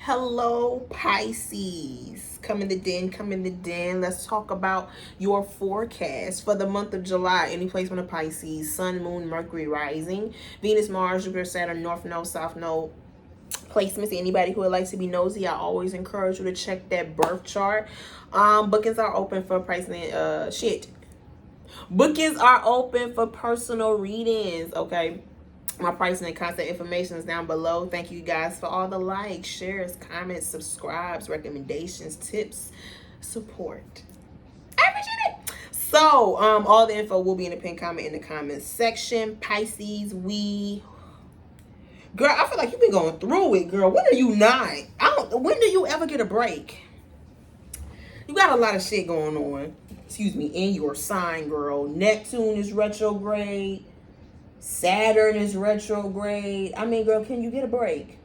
Hello, Pisces. Come in the den, come in the den. Let's talk about your forecast for the month of July. Any placement of Pisces, Sun, Moon, Mercury rising, Venus, Mars, Jupiter, Saturn, North Node, South Node placements. Anybody who would like to be nosy, I always encourage you to check that birth chart. Bookings are open for pricing. Bookings are open for personal readings. Okay. My pricing and contact information is down below. Thank you guys for all the likes, shares, comments, subscribes, recommendations, tips, support. I appreciate it. So, all the info will be in the pinned comment in the comments section. Pisces, girl, I feel like you've been going through it, girl. When are you not? When do you ever get a break? You got a lot of shit going on. Excuse me, in your sign, girl. Neptune is retrograde. Saturn is retrograde. I mean, girl, can you get a break?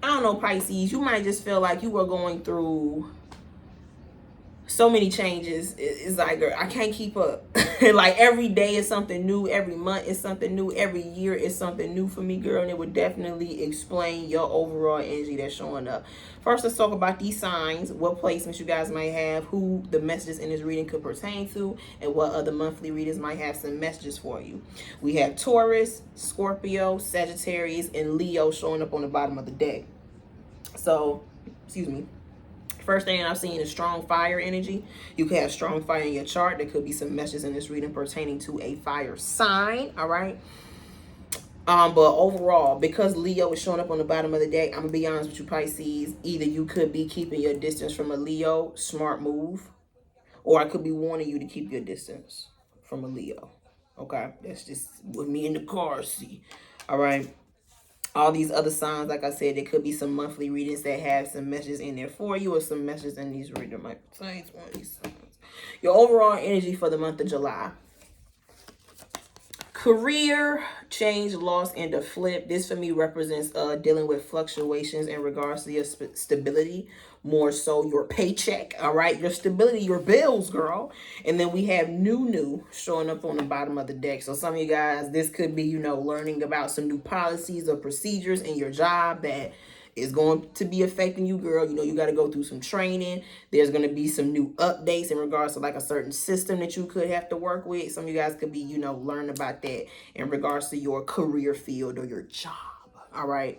I don't know, Pisces. You might just feel like you are going through so many changes. It's like, girl, I can't keep up. Like every day is something new. Every month is something new. Every year is something new for me, girl. And it would definitely explain your overall energy that's showing up. First, let's talk about these signs, what placements you guys might have, who the messages in this reading could pertain to, and what other monthly readers might have some messages for you. We have Taurus, Scorpio, Sagittarius, and Leo showing up on the bottom of the deck. So, excuse me. First thing I've seen is strong fire energy. You could have strong fire in your chart. There could be some messages in this reading pertaining to a fire sign. All right. But overall, because Leo is showing up on the bottom of the deck, I'm gonna be honest with you, Pisces. Either you could be keeping your distance from a Leo, smart move, or I could be warning you to keep your distance from a Leo. Okay, that's just with me in the car. See, all right. All these other signs, like I said, there could be some monthly readings that have some messages in there for you, or some messages in these readings might pertain to one of these signs. Your overall energy for the month of July. Career, change, loss, and a flip. This for me represents dealing with fluctuations in regards to your stability, more so your paycheck, all right? Your stability, your bills, girl. And then we have new showing up on the bottom of the deck. So some of you guys, this could be, learning about some new policies or procedures in your job that is going to be affecting you, girl. You got to go through some training. There's going to be some new updates in regards to like a certain system that you could have to work with. Some of you guys could be, learn about that in regards to your career field or your job. All right.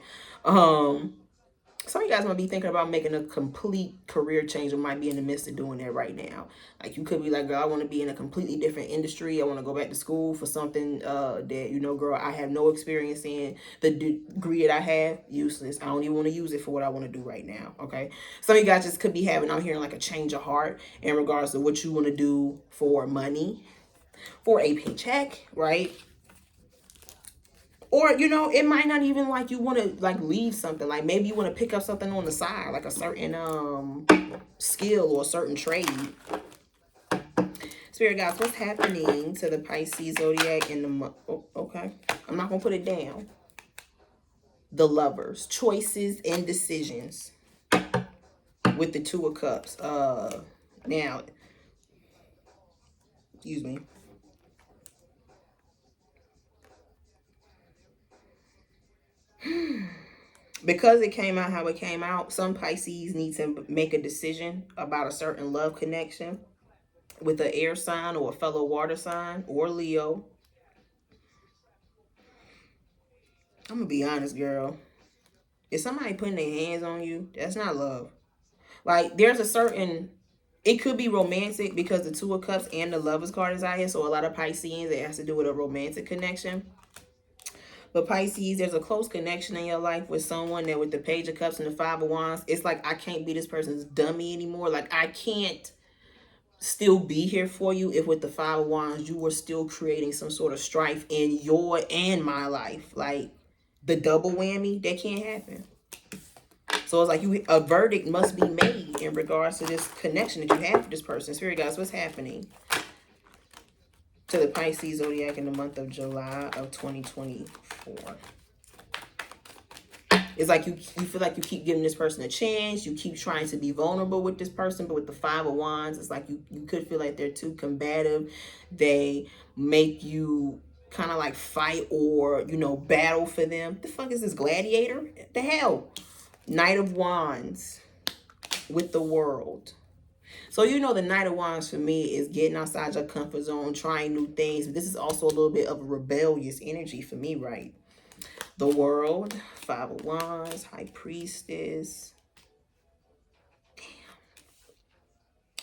Some of you guys might be thinking about making a complete career change or might be in the midst of doing that right now. Like you could be like, girl, I want to be in a completely different industry. I want to go back to school for something that, girl, I have no experience in. The degree that I have, useless. I don't even want to use it for what I want to do right now. Okay. Some of you guys just could be having, I'm hearing like a change of heart in regards to what you want to do for money, for a paycheck, right? Or, it might not even like you want to like leave something. Like maybe you want to pick up something on the side, like a certain skill or a certain trade. Spirit guys, what's happening to the Pisces zodiac in the month? Oh, okay. I'm not going to put it down. The Lovers, choices and decisions with the Two of Cups. Now, excuse me. Because it came out how it came out, some Pisces need to make a decision about a certain love connection with an air sign or a fellow water sign or Leo. I'm going to be honest, girl. If somebody putting their hands on you, that's not love. Like, there's a certain... It could be romantic because the Two of Cups and the Lovers card is out here. So a lot of Pisceans, it has to do with a romantic connection. But Pisces, there's a close connection in your life with someone that with the Page of Cups and the Five of Wands, it's like I can't be this person's dummy anymore. Like I can't still be here for you if with the Five of Wands you were still creating some sort of strife in your and my life. Like the double whammy, that can't happen. So it's like a verdict must be made in regards to this connection that you have with this person. Spirit guys, what's happening to the Pisces zodiac in the month of July of 2024? It's like you feel like you keep giving this person a chance. You keep trying to be vulnerable with this person. But with the Five of Wands, it's like you could feel like they're too combative. They make you kind of like fight or, battle for them. The fuck is this, Gladiator? The hell? Knight of Wands with the World. So you know the Knight of Wands for me is getting outside your comfort zone, trying new things. But this is also a little bit of a rebellious energy for me, right? The World, Five of Wands, High Priestess.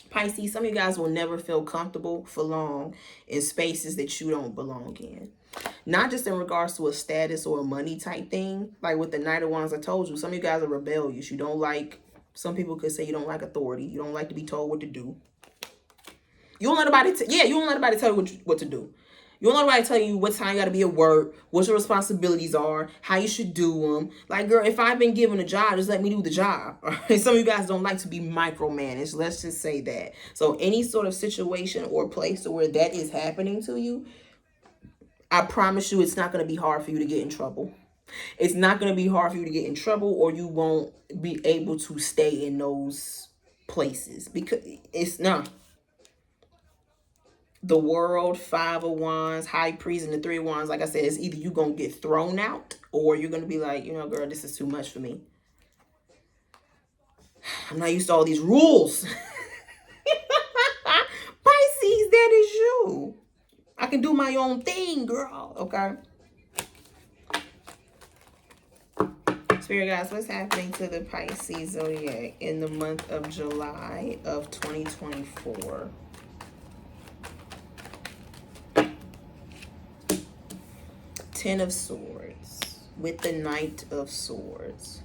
Pisces, some of you guys will never feel comfortable for long in spaces that you don't belong in. Not just in regards to a status or a money type thing. Like with the Knight of Wands, I told you, some of you guys are rebellious. You don't like, some people could say you don't like authority. You don't like to be told what to do. You don't let nobody, you don't let nobody tell you what to do. You don't let nobody tell you what time you got to be at work, what your responsibilities are, how you should do them. Like, girl, if I've been given a job, just let me do the job. All right? Some of you guys don't like to be micromanaged. Let's just say that. So any sort of situation or place where that is happening to you, I promise you it's not going to be hard for you to get in trouble. It's not going to be hard for you to get in trouble, or you won't be able to stay in those places because it's not. The World, Five of Wands, High Priest, and the Three of Wands. Like I said, it's either you going to get thrown out or you're going to be like, you know, girl, this is too much for me. I'm not used to all these rules. Pisces, that is you. I can do my own thing, girl. Okay. Spirit guys, what's happening to the Pisces zodiac in the month of July of 2024? Ten of Swords with the Knight of Swords.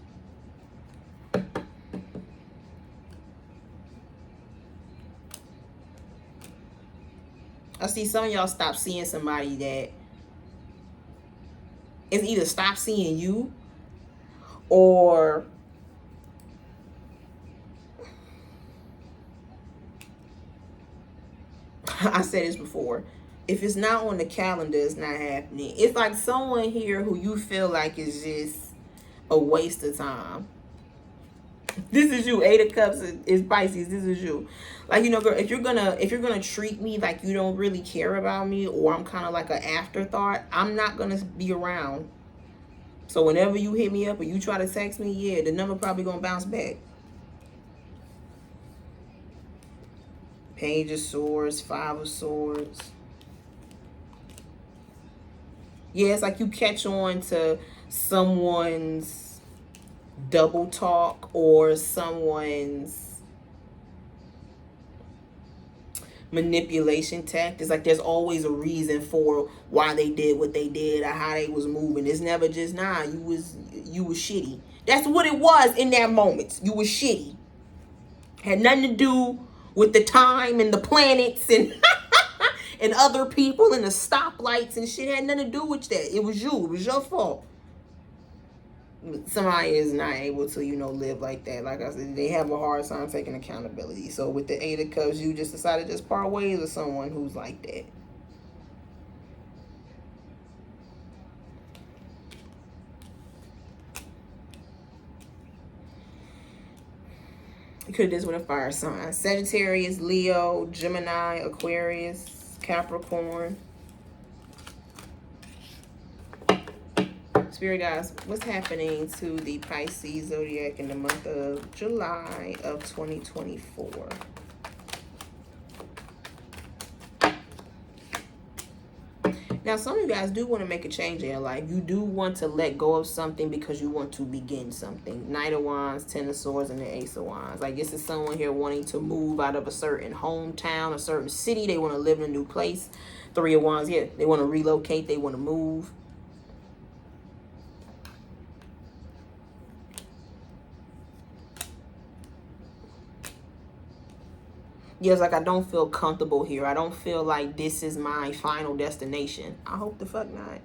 I see some of y'all stop seeing somebody that is either stop seeing you or I said this before. If it's not on the calendar, it's not happening. It's like someone here who you feel like is just a waste of time. This is you. Eight of Cups is Pisces. This is you. Like, you know, girl, if you're gonna treat me like you don't really care about me, or I'm kind of like an afterthought, I'm not gonna be around. So whenever you hit me up or you try to text me, yeah, the number probably gonna bounce back. Page of Swords, Five of Swords. Yeah, it's like you catch on to someone's double talk or someone's manipulation tactics. Like there's always a reason for why they did what they did or how they was moving. It's never just, nah, you was shitty. That's what it was in that moment. You was shitty. Had nothing to do with the time and the planets and and other people and the stoplights and shit. Had nothing to do with that. It was you. It was your fault. Somebody is not able to, you know, live like that. Like I said, they have a hard time taking accountability. So with the Eight of Cups, you just decided to just part ways with someone who's like that. You could have did this with a fire sign. Sagittarius, Leo, Gemini, Aquarius, Capricorn. Spirit guys, what's happening to the Pisces zodiac in the month of July of 2024? Now, some of you guys do want to make a change in your life. You do want to let go of something because you want to begin something. Knight of Wands, Ten of Swords, and the Ace of Wands. Like, this is someone here wanting to move out of a certain hometown, a certain city. They want to live in a new place. Three of Wands, yeah, they want to relocate. They want to move. Yes, like I don't feel comfortable here. I don't feel like this is my final destination. I hope the fuck not.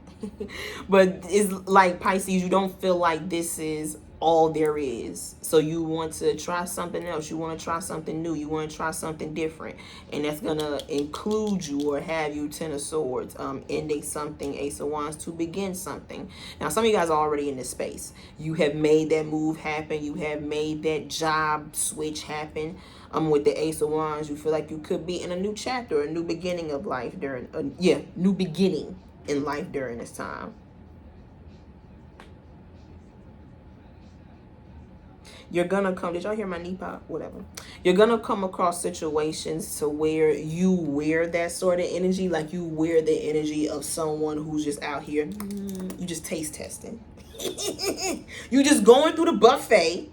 But it's like Pisces, you don't feel like this is all there is. So you want to try something else. You want to try something new. You want to try something different. And that's going to include you or have you Ten of Swords, ending something, Ace of Wands, to begin something. Now, some of you guys are already in this space. You have made that move happen. You have made that job switch happen. With the Ace of Wands, you feel like you could be in a new chapter, a new beginning of life during, new beginning in life during this time. You're gonna come. Did y'all hear my knee pop? Whatever. You're gonna come across situations to where you wear that sort of energy, like you wear the energy of someone who's just out here. You just taste testing. You just going through the buffet.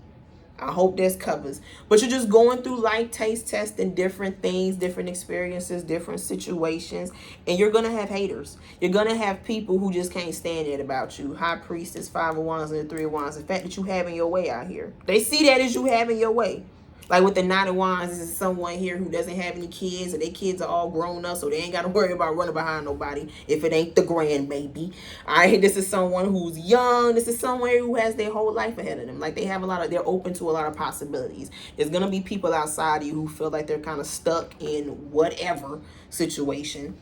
I hope there's covers. But you're just going through life, taste testing different things, different experiences, different situations. And you're going to have haters. You're going to have people who just can't stand it about you. High Priestess, 5 of Wands, and the 3 of Wands. The fact that you having your way out here. They see that as you having your way. Like with the 9 of Wands, this is someone here who doesn't have any kids, and their kids are all grown up, so they ain't got to worry about running behind nobody if it ain't the grandbaby. All right, this is someone who's young. This is someone who has their whole life ahead of them. Like they have they're open to a lot of possibilities. There's going to be people outside of you who feel like they're kind of stuck in whatever situation,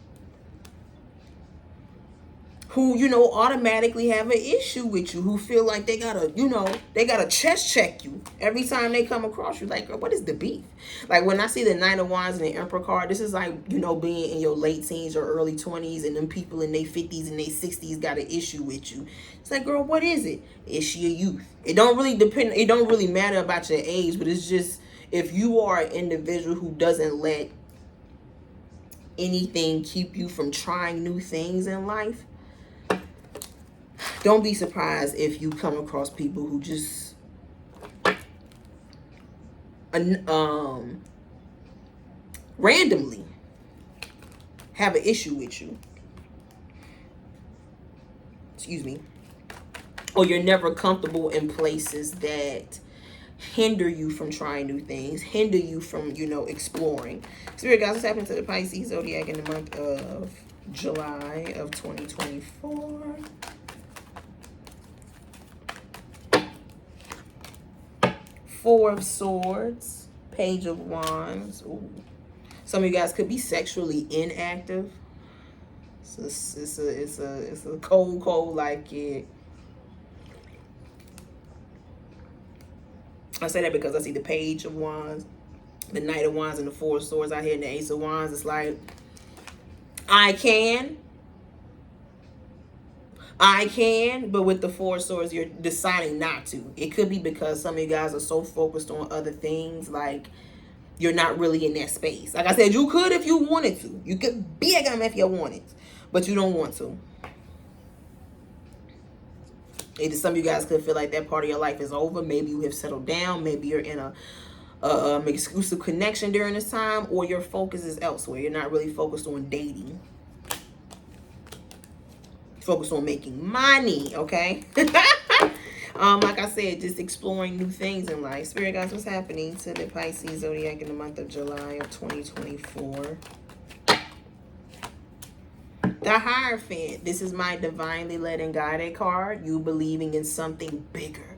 who, automatically have an issue with you, who feel like they gotta chest check you every time they come across you. Like, girl, what is the beef? Like when I see the 9 of Wands and the Emperor card, this is like, being in your late teens or early 20s, and them people in their 50s and their 60s got an issue with you. It's like, girl, what is it? It's your youth. It don't really matter about your age, but it's just, if you are an individual who doesn't let anything keep you from trying new things in life, don't be surprised if you come across people who just randomly have an issue with you. Excuse me. Or you're never comfortable in places that hinder you from trying new things, hinder you from, exploring. Spirit guys, what's happening to the Pisces zodiac in the month of July of 2024? Four of Swords, Page of Wands. Ooh. Some of you guys could be sexually inactive. It's a cold like it. I say that because I see the Page of Wands, the Knight of Wands, and the Four of Swords out here, and the Ace of Wands. It's like, I can, but with the Four of Swords, you're deciding not to. It could be because some of you guys are so focused on other things, like you're not really in that space. Like I said, you could if you wanted to. You could be a guy if you wanted, but you don't want to. Some of you guys could feel like that part of your life is over. Maybe you have settled down. Maybe you're in an exclusive connection during this time, or your focus is elsewhere. You're not really focused on dating. Focused on making money, okay? Like I said, just exploring new things in life. Spirit guys, what's happening to the Pisces zodiac in the month of July of 2024? The Hierophant. This is my divinely led and guided card. You believing in something bigger,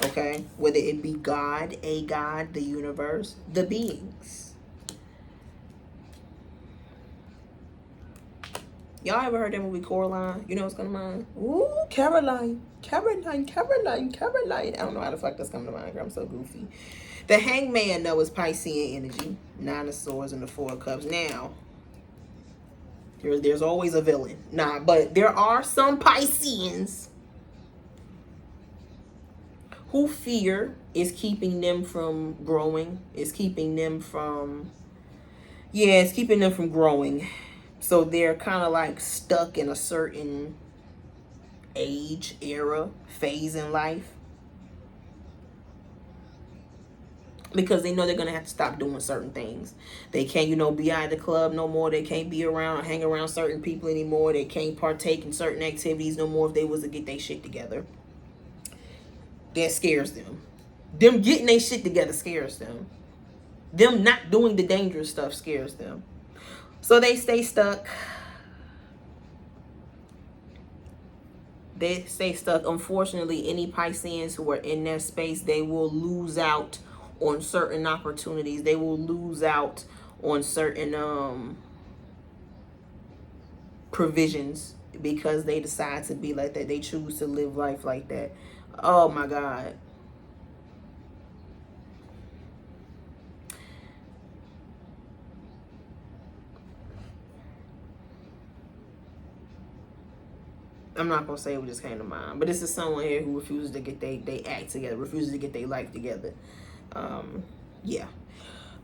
okay? Whether it be God, a God, the universe, the beings. Y'all ever heard that movie Coraline? You know what's coming to mind? Ooh, Caroline. I don't know how the fuck that's coming to mind. I'm so goofy. The Hangman, though, is Piscean energy. 9 of Swords and the 4 of Cups. Now, there's always a villain. Nah, but there are some Pisceans who fear is keeping them from growing. It's keeping them from growing. So they're kind of like stuck in a certain age, era, phase in life. Because they know they're going to have to stop doing certain things. They can't, be out of the club no more. They can't be around, hang around certain people anymore. They can't partake in certain activities no more if they was to get their shit together. That scares them. Them getting their shit together scares them. Them not doing the dangerous stuff scares them. So they stay stuck. They stay stuck. Unfortunately, any Pisceans who are in that space, they will lose out on certain opportunities. They will lose out on certain provisions because they decide to be like that. They choose to live life like that. Oh my God. I'm not gonna say what just came to mind, but this is someone here who refuses to get they act together, refuses to get their life together. Yeah.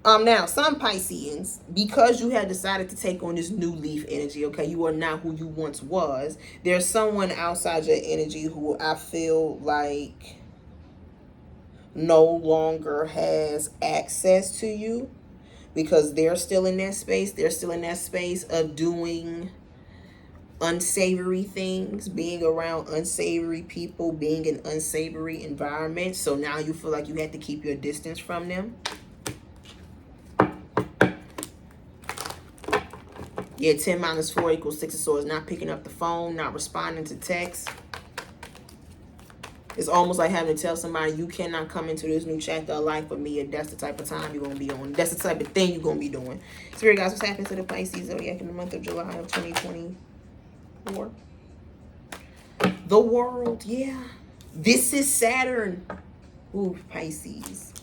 Now, some Pisceans, because you had decided to take on this new leaf energy, okay, you are not who you once was. There's someone outside your energy who I feel like no longer has access to you because they're still in that space. They're still in that space of doing unsavory things, being around unsavory people, being in unsavory environments. So now you feel like you have to keep your distance from them. Yeah, 10 minus 4 equals 6 of swords. Not picking up the phone, not responding to texts. It's almost like having to tell somebody you cannot come into this new chapter of life with me, and that's the type of time you're going to be on. That's the type of thing you're going to be doing. Spirit guys, what's happening to the Pisces zodiac in the month of July of 2024? The world, yeah. This is Saturn. Ooh, Pisces.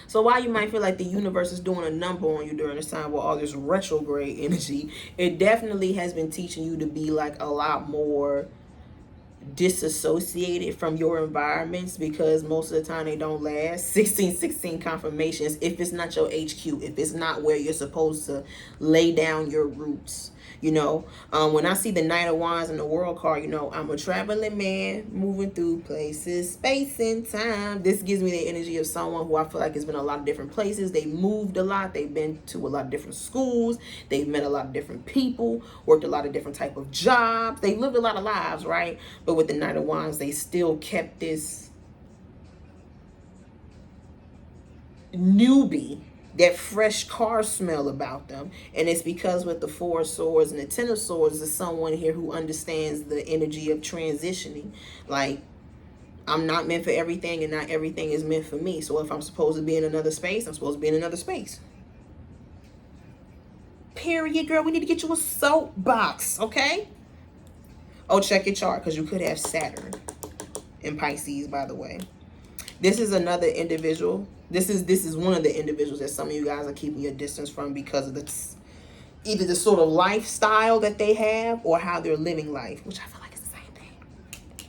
So while you might feel like the universe is doing a number on you during this time with all this retrograde energy, it definitely has been teaching you to be like a lot more disassociated from your environments, because most of the time they don't last. 1616 confirmations. If it's not your HQ, if it's not where you're supposed to lay down your roots, you know. When I see the Knight of Wands and the World card, you know, I'm a traveling man moving through places, space and time. This gives me the energy of someone who I feel like has been a lot of different places. They moved a lot. They've been to a lot of different schools. They've met a lot of different people, worked a lot of different type of jobs. They lived a lot of lives, right? But with the Knight of Wands, they still kept this newbie, that fresh car smell about them. And it's because with the Four of Swords and the Ten of Swords is someone here who understands the energy of transitioning. Like, I'm not meant for everything, and not everything is meant for me. So if I'm supposed to be in another space, I'm supposed to be in another space. Period, girl. We need to get you a soapbox, okay? Oh, check your chart, because you could have Saturn in Pisces, by the way. This is another individual. This is one of the individuals that some of you guys are keeping your distance from because of either the sort of lifestyle that they have or how they're living life, which I feel like is the same thing.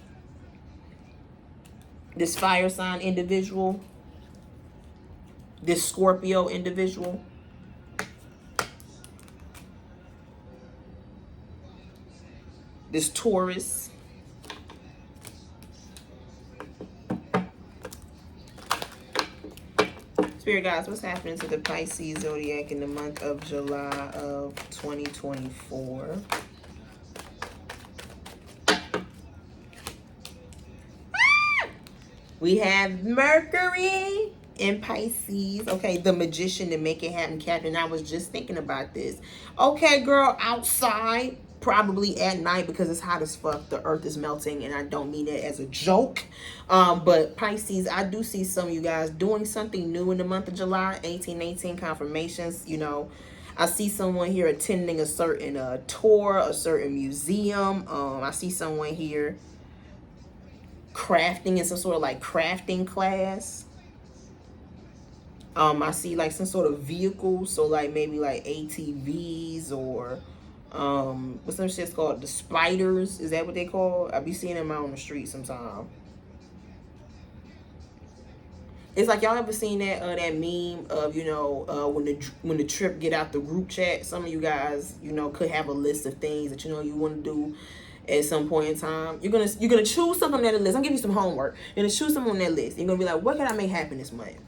This fire sign individual, this Scorpio individual, this Taurus, Spirit guys, what's happening to the Pisces zodiac in the month of July of 2024? We have Mercury in Pisces. Okay, the magician to make it happen, Captain. I was just thinking about this. Okay, girl, outside, probably at night because it's hot as fuck. The earth is melting, and I don't mean it as a joke. But Pisces, I do see some of you guys doing something new in the month of July. 1818 confirmations, you know. I see someone here attending a certain tour, a certain museum. I see someone here crafting in some sort of like crafting class. I see like some sort of vehicle, so like maybe like ATVs or what's some shit's called, the spiders, is that what they call? I be seeing them out on the street sometimes. It's like, y'all ever seen that that meme of, you know, when the trip get out the group chat? Some of you guys, you know, could have a list of things that you know you want to do at some point in time. You're gonna choose something on that list. I'm giving you some homework. You're gonna choose something on that list. You're gonna be like, what can I make happen this month?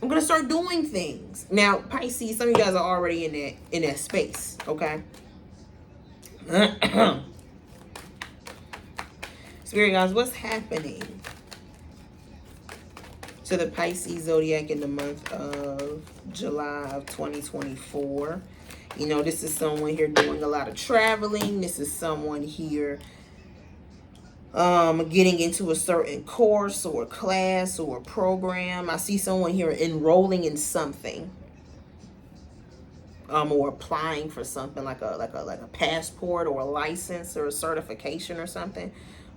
I'm gonna start doing things. Now, Pisces, some of you guys are already in that space, okay? Spirit guys, what's happening to the Pisces zodiac in the month of July of 2024? You know, this is someone here doing a lot of traveling. This is someone here getting into a certain course or class or program. I see someone here enrolling in something, or applying for something like a passport or a license or a certification or something.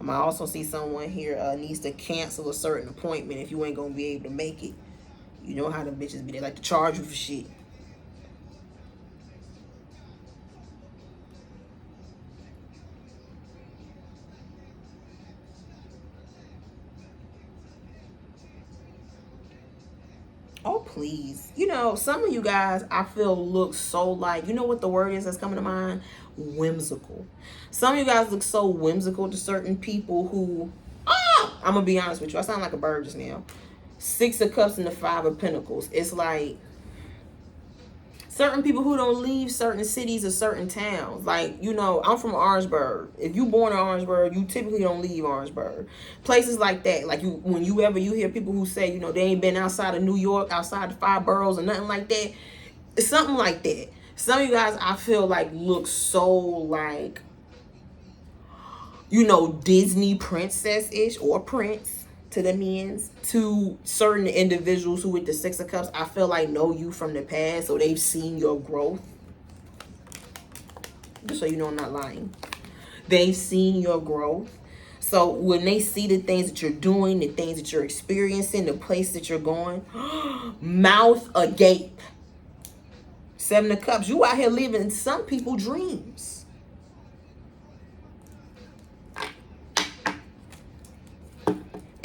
I also see someone here needs to cancel a certain appointment if you ain't gonna be able to make it. You know how the bitches be, they like to charge you for shit. please. You know, some of you guys, I feel, look so like, you know what the word is that's coming to mind? Whimsical. Some of you guys look so whimsical to certain people who, I'm going to be honest with you. I sound like a bird just now. 6 of Cups and the 5 of Pentacles. It's like certain people who don't leave certain cities or certain towns. Like, you know, I'm from Orangeburg. If you born in Orangeburg, you typically don't leave Orangeburg. Places like that. Like, when you hear people who say, you know, they ain't been outside of New York, outside the 5 boroughs or nothing like that. It's something like that. Some of you guys, I feel like, look so like, you know, Disney princess-ish or prince to the men's, to certain individuals who with the 6 of Cups, I feel like know you from the past, so they've seen your growth. Just so you know I'm not lying. They've seen your growth. So when they see the things that you're doing, the things that you're experiencing, the place that you're going, mouth agape. 7 of Cups, you out here living some people's dreams.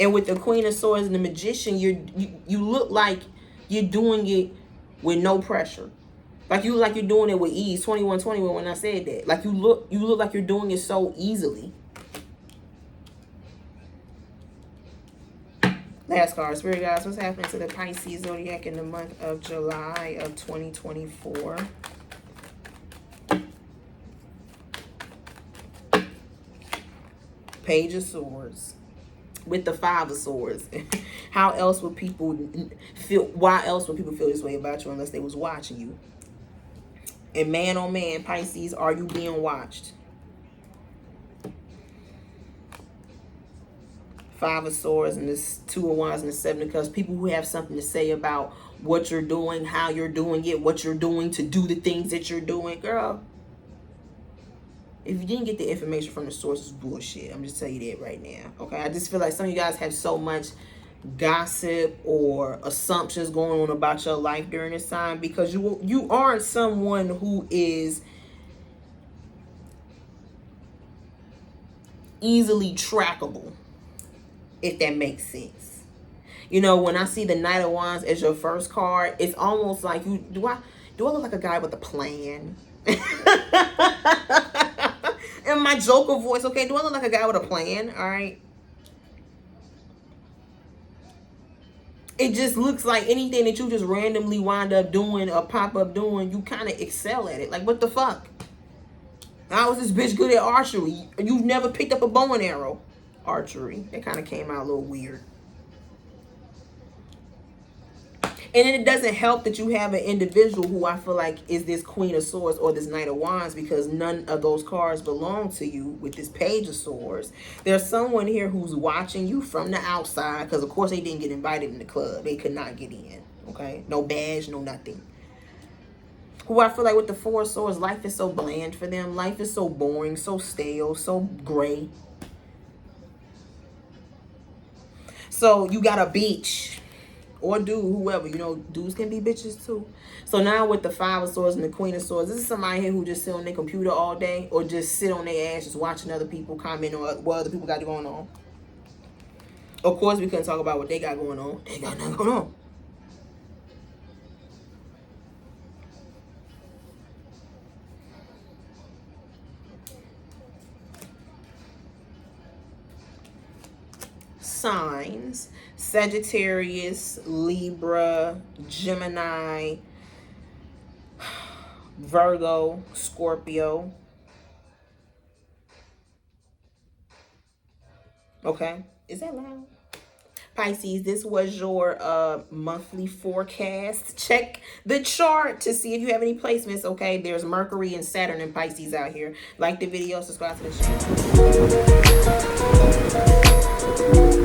And with the Queen of Swords and the Magician, you look like you're doing it with no pressure. Like you're doing it with ease. 2121 when I said that. Like you look like you're doing it so easily. Last card, Spirit guys, what's happening to the Pisces zodiac in the month of July of 2024? Page of Swords. With the 5 of Swords. How else would people feel? Why else would people feel this way about you unless they was watching you? And man, oh man, Pisces, are you being watched? 5 of Swords and this 2 of Wands and the 7 of Cups. People who have something to say about what you're doing, how you're doing it, what you're doing to do the things that you're doing. Girl, if you didn't get the information from the source, it's bullshit. I'm just telling you that right now. Okay, I just feel like some of you guys have so much gossip or assumptions going on about your life during this time because you aren't someone who is easily trackable, if that makes sense. You know, when I see the Knight of Wands as your first card, it's almost like do I look like a guy with a plan? In my Joker voice, okay? Do I look like a guy with a plan? All right. It just looks like anything that you just randomly wind up doing or pop up doing, you kind of excel at it. Like, what the fuck? How is this bitch good at archery? You've never picked up a bow and arrow. Archery. That kind of came out a little weird. And then it doesn't help that you have an individual who I feel like is this Queen of Swords or this Knight of Wands because none of those cards belong to you with this Page of Swords. There's someone here who's watching you from the outside because, of course, they didn't get invited in the club. They could not get in, okay? No badge, no nothing. Who I feel like with the 4 of Swords, life is so bland for them. Life is so boring, so stale, so gray. So you got a bitch. Or dude, whoever, you know, dudes can be bitches too. So now with the 5 of Swords and the Queen of Swords, this is somebody here who just sit on their computer all day or just sit on their ass just watching other people comment on what other people got going on. Of course, we couldn't talk about what they got going on. They got nothing going on. Signs: Sagittarius, Libra, Gemini, Virgo, Scorpio. Okay, is that loud? Pisces, this was your monthly forecast. Check the chart to see if you have any placements, okay? There's Mercury and Saturn and Pisces out here. Like the video, subscribe to the channel.